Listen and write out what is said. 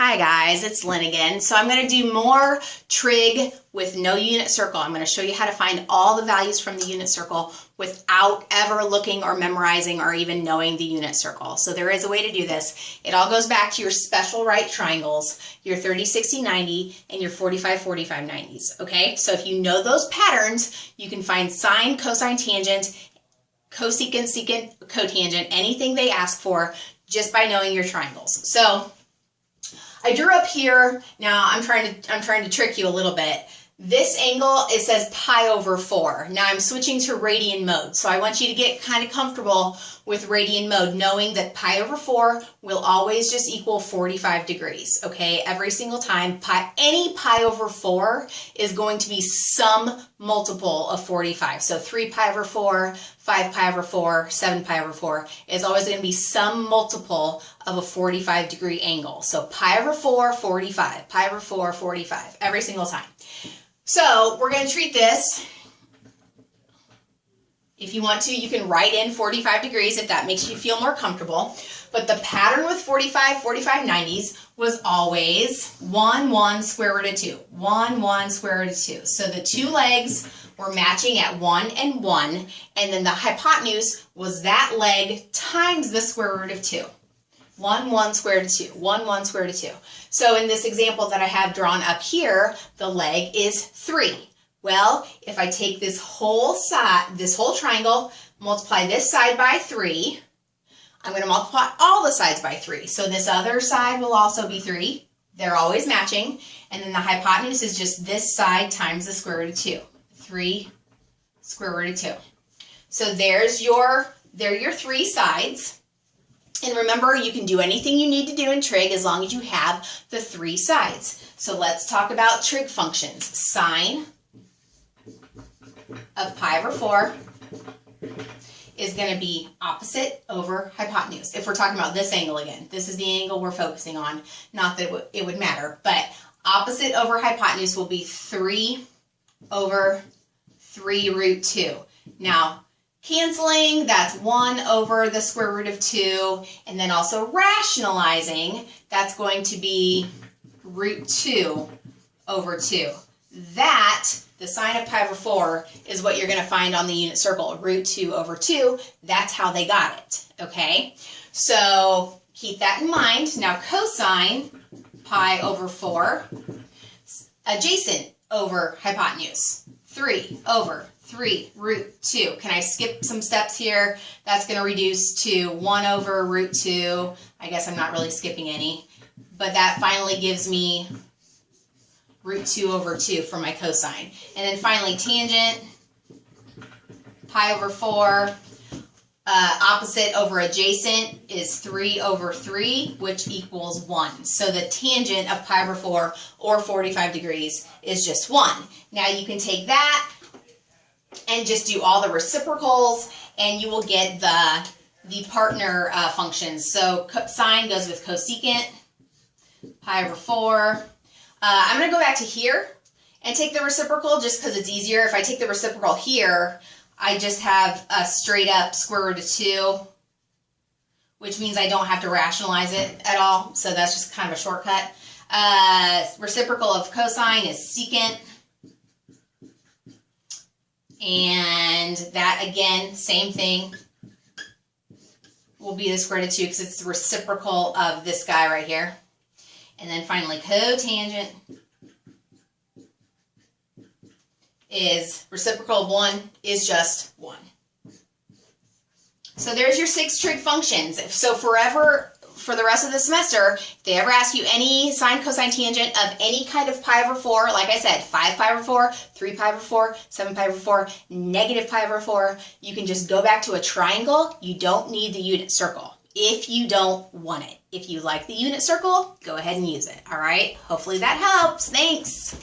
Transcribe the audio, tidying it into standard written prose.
Hi guys, it's Lynn again. So I'm going to do more trig with no unit circle. I'm going to show you how to find all the values from the unit circle without ever looking or memorizing or even knowing the unit circle. So there is a way to do this. It all goes back to your special right triangles, your 30, 60, 90, and your 45, 45, 90s. Okay, so if you know those patterns, you can find sine, cosine, tangent, cosecant, secant, cotangent, anything they ask for just by knowing your triangles. So I drew up here. Now I'm trying to trick you a little bit. This angle, it says pi over 4. Now I'm switching to radian mode. So I want you to get kind of comfortable with radian mode, knowing that pi over 4 will always just equal 45 degrees. Okay, every single time. Any pi over 4 is going to be some multiple of 45. So 3 pi over 4, 5 pi over 4, 7 pi over 4 is always going to be some multiple of a 45 degree angle. So pi over 4, 45. Pi over 4, 45. Every single time. So we're going to treat this. If you want to, you can write in 45 degrees if that makes you feel more comfortable. But the pattern with 45, 45, 90s was always 1, 1, square root of 2. 1, 1, square root of 2. So the two legs were matching at 1 and 1. And then the hypotenuse was that leg times the square root of 2. 1, 1, square root of 2. 1, 1, square root of 2. So in this example that I have drawn up here, the leg is 3. Well, if I take this whole triangle, multiply this side by 3, I'm going to multiply all the sides by 3. So this other side will also be 3. They're always matching. And then the hypotenuse is just this side times the square root of 2. 3 square root of 2. So they're your three sides. And remember, you can do anything you need to do in trig as long as you have the three sides. So let's talk about trig functions. Sine of pi over 4 is going to be opposite over hypotenuse. If we're talking about this angle again, this is the angle we're focusing on. Not that it would matter, but opposite over hypotenuse will be 3 over 3 root 2. Now, canceling, that's 1 over the square root of 2, and then also rationalizing, that's going to be root 2 over 2. That, the sine of pi over 4, is what you're going to find on the unit circle, root 2 over 2. That's how they got it, okay? So keep that in mind. Now cosine pi over 4, adjacent over hypotenuse, 3 over 3 root 2. Can I skip some steps here? That's going to reduce to 1 over root 2. I guess I'm not really skipping any. But that finally gives me root 2 over 2 for my cosine. And then finally tangent, pi over 4. Opposite over adjacent is 3 over 3, which equals 1. So the tangent of pi over 4, or 45 degrees, is just 1. Now you can take that and just do all the reciprocals, and you will get the partner functions. So sine goes with cosecant, pi over 4. I'm going to go back to here and take the reciprocal just because it's easier. If I take the reciprocal here, I just have a straight up square root of 2, which means I don't have to rationalize it at all. So that's just kind of a shortcut. Reciprocal of cosine is secant. And that, again, same thing, will be the square root of 2 because it's the reciprocal of this guy right here. And then finally, cotangent is reciprocal of 1 is just 1. So there's your 6 trig functions. So for the rest of the semester, if they ever ask you any sine, cosine, tangent of any kind of pi over 4, like I said, 5 pi over 4, 3 pi over 4, 7 pi over 4, negative pi over 4, you can just go back to a triangle. You don't need the unit circle if you don't want it. If you like the unit circle, go ahead and use it. All right? Hopefully that helps. Thanks.